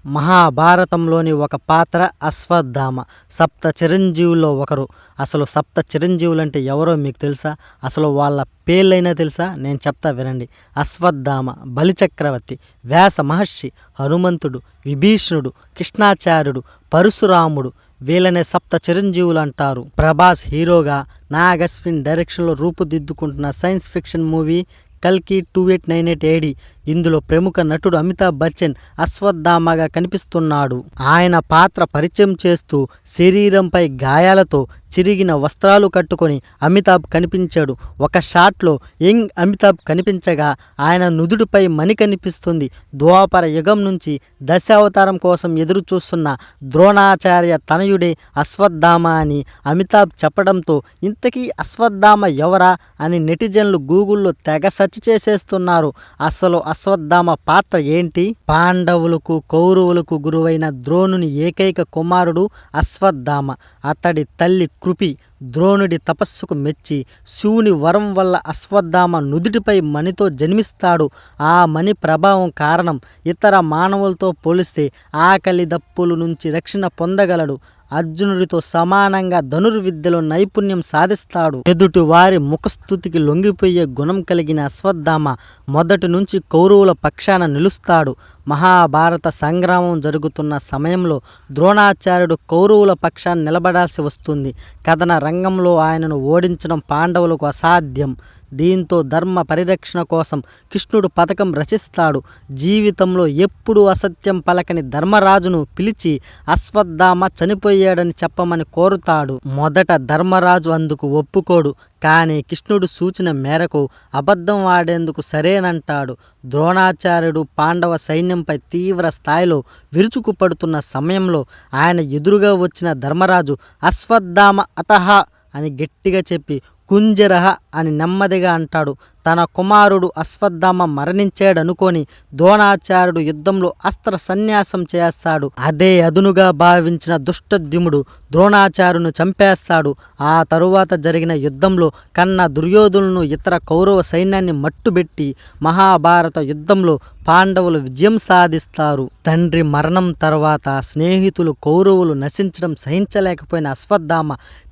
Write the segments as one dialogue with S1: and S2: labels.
S1: మహాభారతంలోని ఒక పాత్ర అశ్వత్థామ. సప్త చిరంజీవుల్లో ఒకరు. అసలు సప్త చిరంజీవులంటే ఎవరో మీకు తెలుసా? అసలు వాళ్ళ పేర్లైనా తెలుసా? నేను చెప్తా వినండి. అశ్వత్థామ, బలిచక్రవర్తి, వ్యాస మహర్షి, హనుమంతుడు, విభీషణుడు, కృష్ణాచార్యుడు, పరశురాముడు. వీళ్ళనే సప్త చిరంజీవులు అంటారు. ప్రభాస్ హీరోగా నాగ్ అశ్విన్ డైరెక్షన్లో రూపుదిద్దుకుంటున్న సైన్స్ ఫిక్షన్ మూవీ కల్కి 2898 AD. ఇందులో ప్రముఖ నటుడు అమితాబ్ బచ్చన్ అశ్వత్థామగా కనిపిస్తున్నాడు. ఆయన పాత్ర పరిచయం చేస్తూ శరీరంపై గాయాలతో చిరిగిన వస్త్రాలు కట్టుకొని అమితాబ్ కనిపించాడు. ఒక షాట్లో యంగ్ అమితాబ్ కనిపించగా ఆయన నుదుటిపై మణి కనిపిస్తుంది. ద్వాపర యుగం నుంచి దశావతారం కోసం ఎదురు చూస్తున్న ద్రోణాచార్య తనయుడే అశ్వత్థామ అని అమితాబ్ చెప్పడంతో ఇంతకీ అశ్వత్థామ ఎవరా అని నెటిజన్లు గూగుల్లో తెగ సెర్చ్ చేసేస్తున్నారు. అసలు అశ్వత్థామ పాత్ర ఏంటి? పాండవులకు కౌరవులకు గురువైన ద్రోణుని ఏకైక కుమారుడు అశ్వత్థామ. అతడి తల్లి కృపి ద్రోణుడి తపస్సుకు మెచ్చి శివుని వరం వల్ల అశ్వత్థామ నుదుటిపై మణితో జన్మిస్తాడు. ఆ మణి ప్రభావం కారణం ఇతర మానవులతో పోలిస్తే ఆకలి దప్పుల నుంచి రక్షణ పొందగలడు. అర్జునుడితో సమానంగా ధనుర్విద్యలో నైపుణ్యం సాధిస్తాడు. ఎదుటి వారి ముఖస్థుతికి లొంగిపోయే గుణం కలిగిన అశ్వత్థామ మొదటి నుంచి కౌరవుల పక్షాన నిలుస్తాడు. మహాభారత సంగ్రామం జరుగుతున్న సమయంలో ద్రోణాచార్యుడు కౌరవుల పక్షాన్ని నిలబడాల్సి వస్తుంది. కథన రంగంలో ఆయనను ఓడించడం పాండవులకు అసాధ్యం. దీంతో ధర్మ పరిరక్షణ కోసం కృష్ణుడు పథకం రచిస్తాడు. జీవితంలో ఎప్పుడూ అసత్యం పలకని ధర్మరాజును పిలిచి అశ్వత్థామ చనిపోయాడని చెప్పమని కోరుతాడు. మొదట ధర్మరాజు అందుకు ఒప్పుకోడు. కానీ కృష్ణుడు సూచన మేరకు అబద్ధం ఆడేందుకు సరేనంటాడు. ద్రోణాచార్యుడు పాండవ సైన్యంపై తీవ్ర స్థాయిలో విరుచుకుపడుతున్న సమయంలో ఆయన ఎదురుగా వచ్చిన ధర్మరాజు అశ్వత్థామ అతహ అని గట్టిగా చెప్పి కుంజరహ అని నెమ్మదిగా అంటాడు. తన కుమారుడు అశ్వత్థామ మరణించాడనుకొని ద్రోణాచార్యుడు యుద్ధంలో అస్త్ర సన్యాసం చేస్తాడు. అదే అదునుగా భావించిన దుష్టద్యుమ్నుడు ద్రోణాచార్యును చంపేస్తాడు. ఆ తరువాత జరిగిన యుద్ధంలో కన్న దుర్యోధనులను ఇతర కౌరవ సైన్యాన్ని మట్టుబెట్టి మహాభారత యుద్ధంలో పాండవులు విజయం సాధిస్తారు. తండ్రి మరణం తర్వాత స్నేహితులు కౌరవులు నశించడం సహించలేకపోయిన అశ్వత్థామ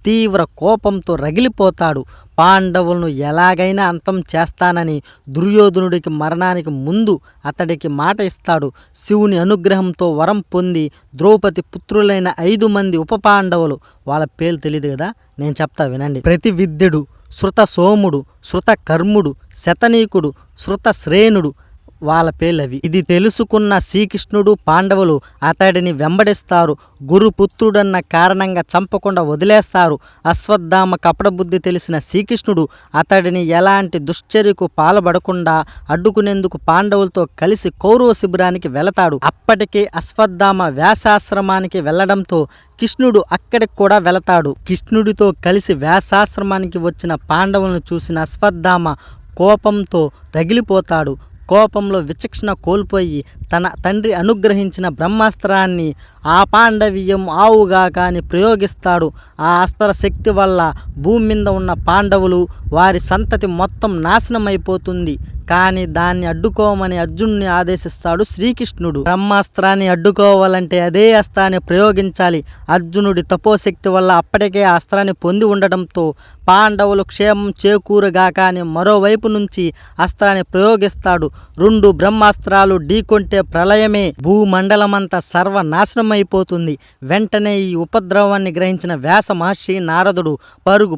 S1: తీవ్ర కోపంతో రగిలిపోతాడు. పాండవులను ఎలాగైనా అంతం చేస్తానని దుర్యోధనుడికి మరణానికి ముందు అతడికి మాట ఇస్తాడు. శివుని అనుగ్రహంతో వరం పొంది ద్రౌపది పుత్రులైన 5 మంది ఉప పాండవులు, వాళ్ళ పేర్లు తెలియదు కదా, నేను చెప్తా వినండి. ప్రతివిద్యుడు, శృత సోముడు, శృత కర్ముడు, శతనీకుడు, శృత శ్రేణుడు, వాళ్ళ పేర్లవి. ఇది తెలుసుకున్న శ్రీకృష్ణుడు పాండవులు అతడిని వెంబడిస్తారు. గురుపుత్రుడన్న కారణంగా చంపకుండా వదిలేస్తారు. అశ్వత్థామ కపటబుద్ధి తెలిసిన శ్రీకృష్ణుడు అతడిని ఎలాంటి దుశ్చర్యకు పాల్పడకుండా అడ్డుకునేందుకు పాండవులతో కలిసి కౌరవ శిబిరానికి వెళతాడు. అప్పటికే అశ్వత్థామ వ్యాసాశ్రమానికి వెళ్లడంతో కృష్ణుడు అక్కడికి కూడా వెళతాడు. కృష్ణుడితో కలిసి వ్యాసాశ్రమానికి వచ్చిన పాండవులను చూసిన అశ్వత్థామ కోపంతో రగిలిపోతాడు. కోపంలో విచక్షణ కోల్పోయి తన తండ్రి అనుగ్రహించిన బ్రహ్మాస్త్రాన్ని ఆపాండవీయం ఆవుగాక అని ప్రయోగిస్తాడు. ఆ అస్త్ర శక్తి వల్ల భూమి మీద ఉన్న పాండవులు వారి సంతతి మొత్తం నాశనమైపోతుంది. కానీ దాన్ని అడ్డుకోమని అర్జునుడిని ఆదేశిస్తాడు శ్రీకృష్ణుడు. బ్రహ్మాస్త్రాన్ని అడ్డుకోవాలంటే అదే అస్త్రాన్ని ప్రయోగించాలి. అర్జునుడి తపోశక్తి వల్ల అప్పటికే ఆ అస్త్రాన్ని పొంది ఉండడంతో పాండవులు క్షేమం చేకూరుగాక అని మరోవైపు నుంచి అస్త్రాన్ని ప్రయోగిస్తాడు. 2 బ్రహ్మాస్త్రాలు ఢీకొంటే ప్రళయమే, భూమండలమంతా సర్వనాశనమైపోతుంది. వెంటనే ఈ ఉపద్రవాన్ని గ్రహించిన వ్యాస మహర్షి నారదుడు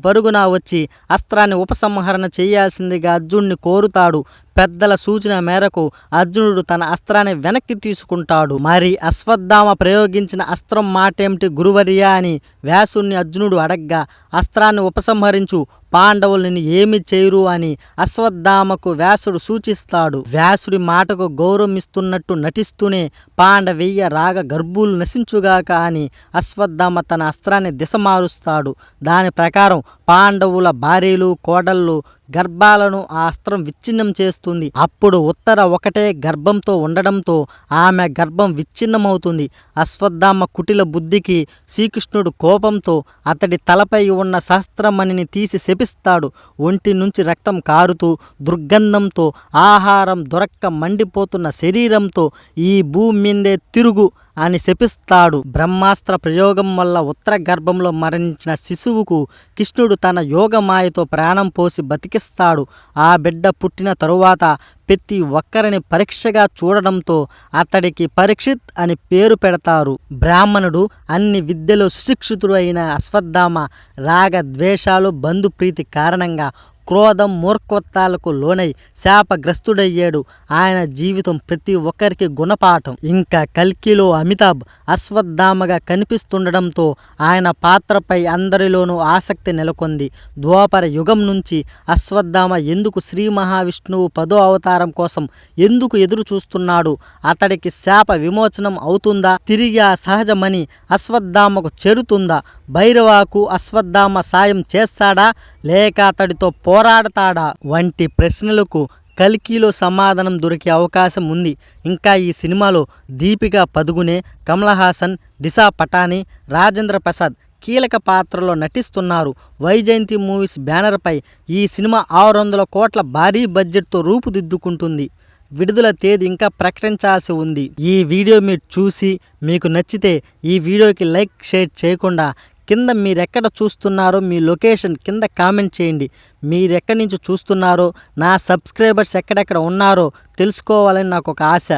S1: పరుగున వచ్చి అస్త్రాన్ని ఉపసంహరణ చేయాల్సిందిగా అర్జునుడిని కోరుతాడు. పెద్దల సూచన మేరకు అర్జునుడు తన అస్త్రాన్ని వెనక్కి తీసుకుంటాడు. మరి అశ్వత్థామ ప్రయోగించిన అస్త్రం మాటేమిటి గురువర్యా అని వ్యాసుని అర్జునుడు అడగ్గా, అస్త్రాన్ని ఉపసంహరించు, పాండవులని ఏమి చేయరు అని అశ్వత్థామకు వ్యాసుడు సూచిస్తాడు. వ్యాసుడి మాటకు గౌరవం ఇస్తున్నట్టు నటిస్తూనే పాండవీయ రాగ గర్భులు నశించుగాక అని అశ్వత్థామ తన అస్త్రాన్ని దిశ మారుస్తాడు. దాని ప్రకారం పాండవుల భార్యలు కోడళ్ళు గర్భాలను ఆ అస్త్రం విచ్ఛిన్నం చేస్తుంది. అప్పుడు ఉత్తర ఒకటే గర్భంతో ఉండడంతో ఆమె గర్భం విచ్ఛిన్నమవుతుంది. అశ్వత్థామ కుటిల బుద్ధికి శ్రీకృష్ణుడు కోపంతో అతడి తలపై ఉన్న సహస్రమణిని తీసి శపిస్తాడు. ఒంటి నుంచి రక్తం కారుతూ దుర్గంధంతో ఆహారం దొరక్క మండిపోతున్న శరీరంతో ఈ భూమి మీదే తిరుగు అని శపిస్తాడు. బ్రహ్మాస్త్ర ప్రయోగం వల్ల ఉత్తర గర్భంలో మరణించిన శిశువుకు కృష్ణుడు తన యోగమాయతో ప్రాణం పోసి బతికిస్తాడు. ఆ బిడ్డ పుట్టిన తరువాత ప్రతి ఒక్కరిని పరీక్షగా చూడడంతో అతడికి పరీక్షిత్ అని పేరు పెడతారు. బ్రాహ్మణుడు అన్ని విద్యలో సుశిక్షితుడు అయిన అశ్వత్థామ రాగ ద్వేషాలు బంధుప్రీతి కారణంగా క్రోధం మూర్ఖత్వాలకు లోనై శాపగ్రస్తుడయ్యాడు. ఆయన జీవితం ప్రతి ఒక్కరికి గుణపాఠం. ఇంకా కల్కిలో అమితాబ్ అశ్వత్థామగా కనిపిస్తుండడంతో ఆయన పాత్రపై అందరిలోనూ ఆసక్తి నెలకొంది. ద్వాపర యుగం నుంచి అశ్వత్థామ ఎందుకు శ్రీ మహావిష్ణువు 10వ అవతారం కోసం ఎందుకు ఎదురు చూస్తున్నాడు? అతడికి శాప విమోచనం అవుతుందా? తిరిగి ఆ సహజమని అశ్వత్థామకు చేరుతుందా? భైరవాకు అశ్వత్థామ సాయం చేస్తాడా లేక అతడితో పోరాడతాడా వంటి ప్రశ్నలకు కల్కిలో సమాధానం దొరికే అవకాశం ఉంది. ఇంకా ఈ సినిమాలో దీపికా పదుకునే, కమల్ హాసన్, దిశా పటాని, రాజేంద్ర ప్రసాద్ కీలక పాత్రలో నటిస్తున్నారు. వైజయంతి మూవీస్ బ్యానర్పై ఈ సినిమా 600 కోట్ల భారీ బడ్జెట్తో రూపుదిద్దుకుంటుంది. విడుదల తేదీ ఇంకా ప్రకటించాల్సి ఉంది. ఈ వీడియో మీరు చూసి మీకు నచ్చితే ఈ వీడియోకి లైక్, షేర్ చేయకుండా కింద మీరెక్కడ చూస్తున్నారో మీ లొకేషన్ కింద కామెంట్ చేయండి. మీరెక్కడి నుంచి చూస్తున్నారో, నా సబ్స్క్రైబర్స్ ఎక్కడెక్కడ ఉన్నారో తెలుసుకోవాలని నాకు ఒక ఆశ.